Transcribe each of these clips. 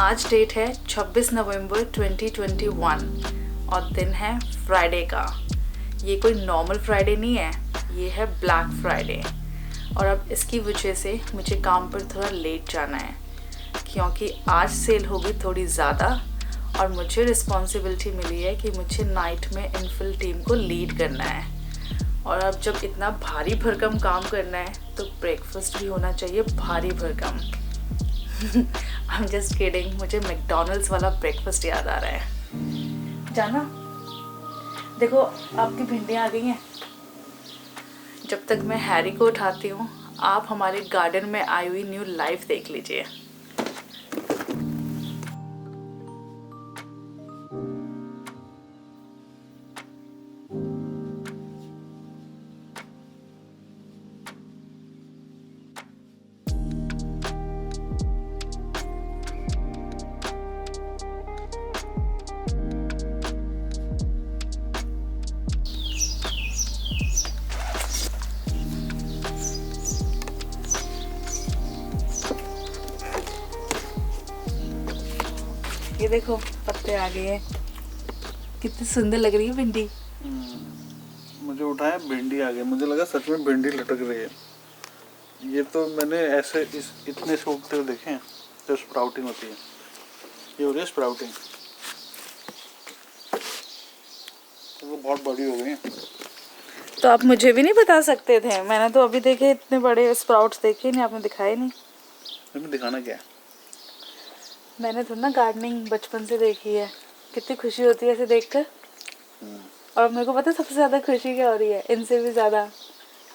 आज डेट है 26 नवंबर 2021 और दिन है फ्राइडे का। ये कोई नॉर्मल फ्राइडे नहीं है, ये है ब्लैक फ्राइडे। और अब इसकी वजह से मुझे काम पर थोड़ा लेट जाना है क्योंकि आज सेल होगी थोड़ी ज़्यादा और मुझे रिस्पॉन्सिबिलिटी मिली है कि मुझे नाइट में इनफिल टीम को लीड करना है। और अब जब इतना भारी भरकम काम करना है तो ब्रेकफास्ट भी होना चाहिए भारी भरकम। आई एम जस्ट किडिंग, मुझे मैकडॉनल्ड्स वाला ब्रेकफास्ट याद आ रहा है। जाना, देखो आपकी भिंडियाँ आ गई हैं। जब तक मैं हैरी को उठाती हूँ आप हमारे गार्डन में आई हुई न्यू लाइफ देख लीजिए। ये देखो पत्ते आ गए हैं, कितनी सुंदर लग रही है भिंडी। मुझे उठाया भिंडी आ गई, मुझे लगा सच में भिंडी लटक रही है। ये तो मैंने ऐसे इतने से उगते हुए देखे हैं जो स्प्राउटिंग होती है। ये हो रही है स्प्राउटिंग, तो बहुत बड़ी हो गई है। तो आप मुझे भी नहीं बता सकते थे? मैंने तो अभी देखे इतने बड़े स्प्राउट्स देखे नहीं, आपने दिखाए नहीं। तुम्हें दिखाना क्या है? मैंने तो ना गार्डनिंग बचपन से देखी है, कितनी खुशी होती है ऐसे देखकर। और मेरे को पता है सबसे ज़्यादा खुशी क्या हो रही है, इनसे भी ज़्यादा,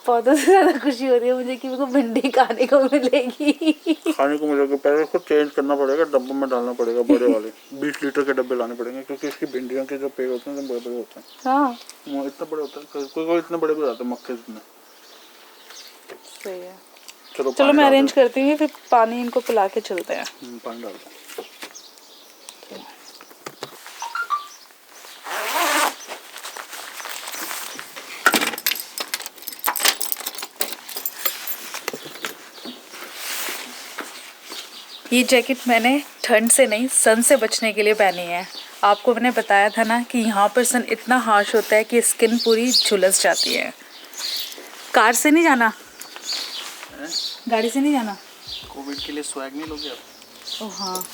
पौधों से ज़्यादा खुशी हो रही है मुझे कि मेरे को भिंडी खाने को मिलेगी। खाने को मिलेगा, पहले इसको चेंज करना पड़ेगा, डब्बे में डालना पड़ेगा, बड़े वाले 20 लीटर के डब्बे लाने पड़ेंगे क्योंकि इसकी भिंडियों के जो पेड़ होते हैं तो बड़े बड़े होते हैं। हाँ इतना बड़े होता है, कोई इतने बड़े भी हो जाते हैं मक्के जितने। सही है। चलो मैं अरेंज करती हूँ, फिर पानी इनको पिला के चलते हैं। पानी डालते हैं। ये जैकेट मैंने ठंड से नहीं सन से बचने के लिए पहनी है। आपको मैंने बताया था ना कि यहाँ पर सन इतना हार्श होता है कि स्किन पूरी झुलस जाती है। कार से नहीं जाना, गाड़ी से नहीं जाना। कोविड के लिए स्वैग नहीं लोगे आप? ओह हाँ,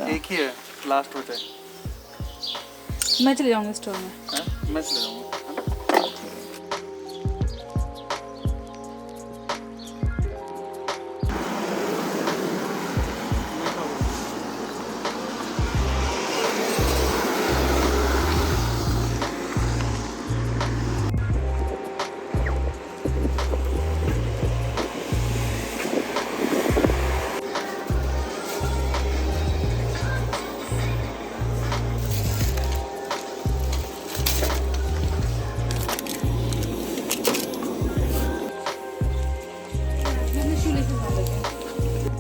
एक ही है, लास्ट बचा है। मैं चले जाऊँगी स्टोर में। मैं चले जाऊँगा।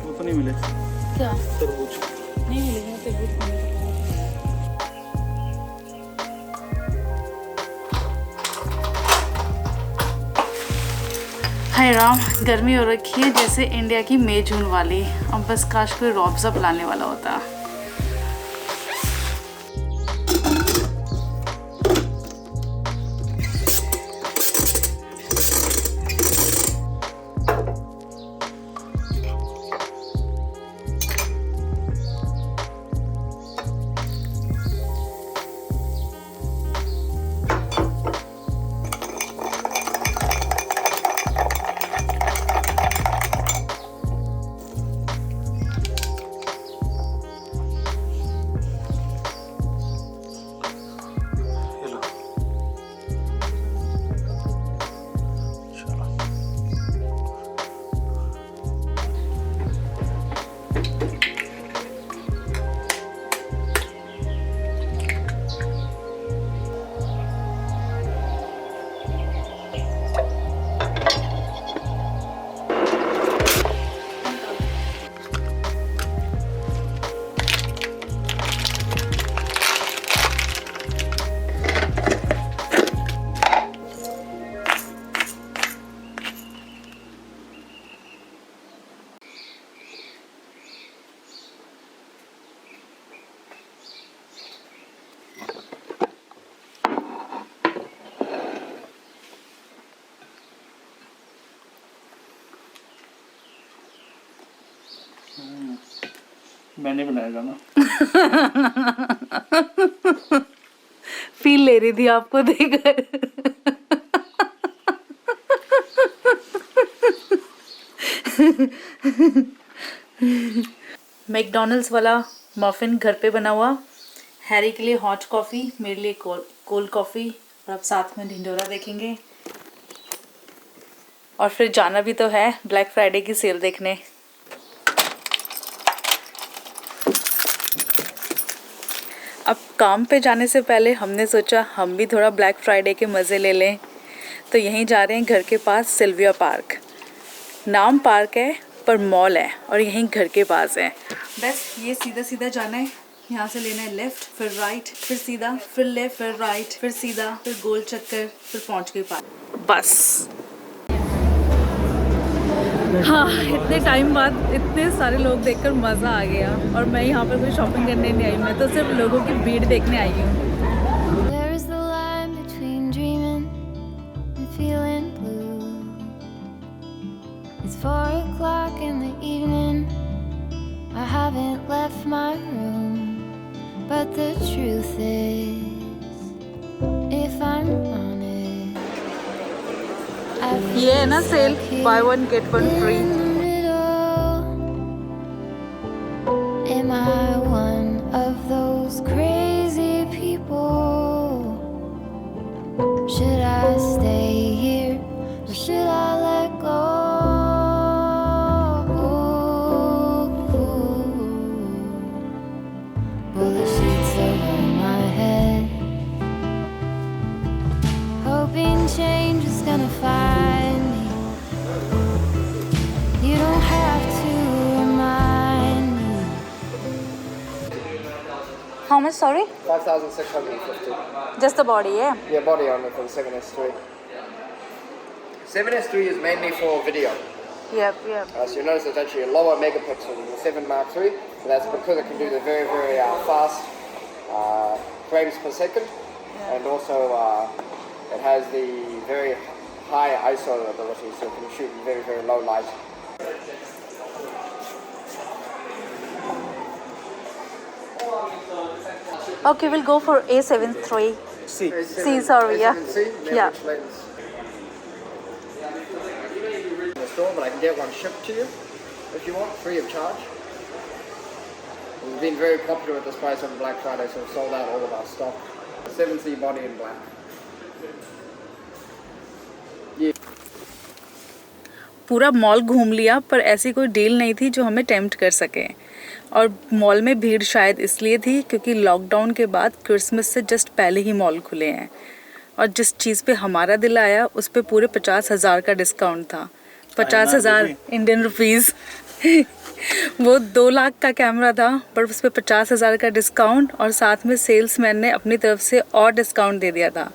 वो तो नहीं मिले क्या तरबूज। नहीं मिलेगा तरबूज खाने को। हाय राम, गर्मी हो रखी है जैसे इंडिया की मई जून वाली। अब बस काश कोई रॉब्जा पिलाने वाला होता। मैंने बनाया गाना। फील ले रही थी आपको देखकर। मैकडॉनल्ड्स वाला मफिन घर पे बना हुआ, हैरी के लिए हॉट कॉफ़ी, मेरे लिए कोल्ड कॉफ़ी, और अब साथ में ढिंडोरा देखेंगे। और फिर जाना भी तो है ब्लैक फ्राइडे की सेल देखने। अब काम पे जाने से पहले हमने सोचा हम भी थोड़ा ब्लैक फ्राइडे के मज़े ले लें, तो यहीं जा रहे हैं घर के पास सिल्विया पार्क। नाम पार्क है पर मॉल है और यहीं घर के पास है। बस ये सीधा सीधा जाना है, यहाँ से लेना है लेफ़्ट, फिर राइट, फिर सीधा, फिर लेफ़्ट, फिर राइट, फिर सीधा, फिर गोल चक्कर, फिर पहुँच गए पार्क। बस हाँ, इतने टाइम बाद इतने सारे लोग देखकर मज़ा आ गया। और मैं यहाँ पर कोई शॉपिंग करने नहीं आई, मैं तो सिर्फ लोगों की भीड़ देखने आई हूँ। It's 4 o'clock in the evening. I haven't left my room, but the truth is, if I'm honest, I feel ये है ना cell, buy one get one free। in the middle. Am I one of those crazy people? Should I stay here or should I let go? Pull the sheets over my head, hoping change is gonna find me. You don't have to remind me. How much, sorry? 5,650. Just the body, yeah? Yeah, body only for the 7S3. 7S3 is mainly for video. Yep, yep. So you notice it's actually a lower megapixel than the 7 Mark III. And that's because it can do the very, very fast frames per second. And also it has the very high ISO ability, so it can shoot in very, very low light. Okay, we'll go for A7 III. C C, sorry, yeah. A7C, now Yeah. which lens? In the store, but I can get one shipped to you if you want, free of charge. We've been very popular at this price on Black Friday, so we've sold out all of our stock. 7C body in black. पूरा mall घूम लिया पर ऐसी कोई deal नहीं थी जो हमें टेम्प्ट कर सके। और मॉल में भीड़ शायद इसलिए थी क्योंकि लॉकडाउन के बाद क्रिसमस से जस्ट पहले ही मॉल खुले हैं। और जिस चीज़ पे हमारा दिल आया उस पे पूरे 50,000 का डिस्काउंट था। 50,000 इंडियन रुपीज़। वो 2 लाख का कैमरा था पर उस पर 50,000 का डिस्काउंट, और साथ में सेल्समैन ने अपनी तरफ से और डिस्काउंट दे दिया था।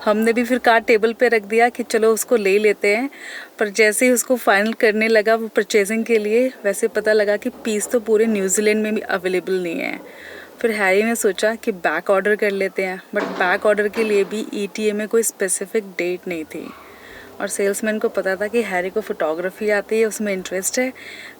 हमने भी फिर कार्ड टेबल पे रख दिया कि चलो उसको ले लेते हैं। पर जैसे ही उसको फाइनल करने लगा वो परचेजिंग के लिए, वैसे पता लगा कि पीस तो पूरे न्यूजीलैंड में भी अवेलेबल नहीं है। फिर हैरी ने सोचा कि बैक ऑर्डर कर लेते हैं, बट बैक ऑर्डर के लिए भी ETA में कोई स्पेसिफिक डेट नहीं थी। और सेल्समैन को पता था कि हैरी को फ़ोटोग्राफी आती है, उसमें इंटरेस्ट है,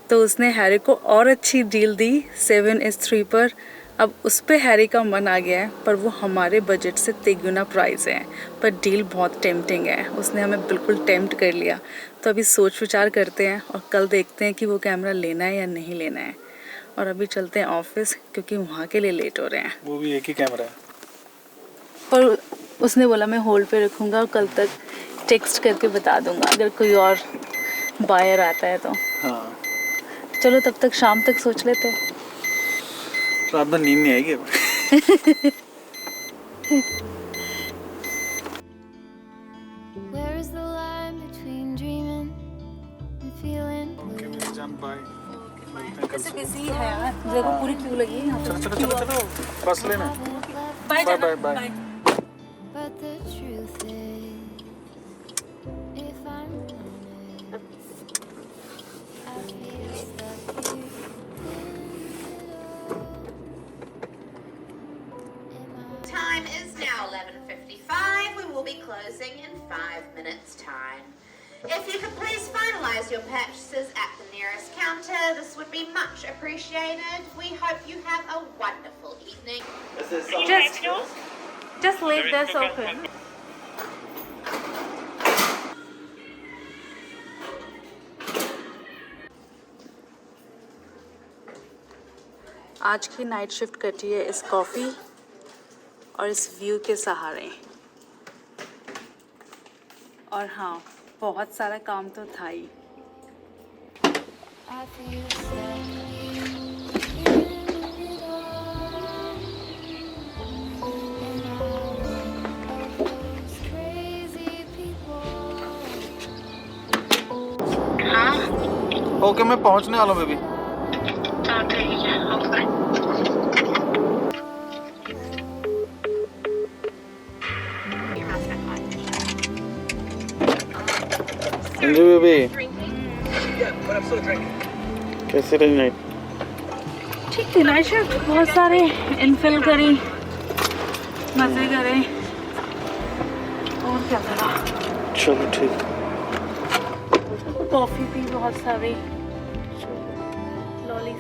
तो उसने हैरी को और अच्छी डील दी 7S3 पर। अब उस पर हैरी का मन आ गया है, पर वो हमारे बजट से तिगुना प्राइस है, पर डील बहुत टेम्पटिंग है। उसने हमें बिल्कुल टेम्प्ट कर लिया। तो अभी सोच विचार करते हैं और कल देखते हैं कि वो कैमरा लेना है या नहीं लेना है। और अभी चलते हैं ऑफिस क्योंकि वहाँ के लिए लेट हो रहे हैं। वो भी एक ही कैमरा है। पर उसने बोला मैं होल्ड पे रखूँगा और कल तक टेक्स्ट करके बता दूँगा अगर कोई और बायर आता है तो। हाँ, चलो तब तक शाम तक सोच लेते हैं। रात भर नींद नहीं आएगी। Where is the line between dreaming and feeling blue? जान बाय। कैसे बिजी है यार, देखो पूरी क्यू लगी है यहाँ पे। चलो चलो चलो चलो, बस लेना। बाय बाय जाना, bye bye. But the truth is, if I'm honest, I feel stuck here. Time is now 11:55. We will be closing in 5 minutes' time. If you could please finalize your purchases at the nearest counter, this would be much appreciated. We hope you have a wonderful evening. Just leave this open. आज की night shift कटी है इस coffee और इस view के सहारे। और हाँ, बहुत सारा काम तो था ही। I feel sad in it all. And I think of those crazy people. Okay, मैं पहुंचने वाला हूँ बेबी। जी बेबी, कैसे रही नाइट? ठीक थी नाइट शिफ्ट, बहुत सारे इनफिल करी, मज़े करे और क्या करा। चलो ठीक। कॉफ़ी पी बहुत सारी, लॉलीज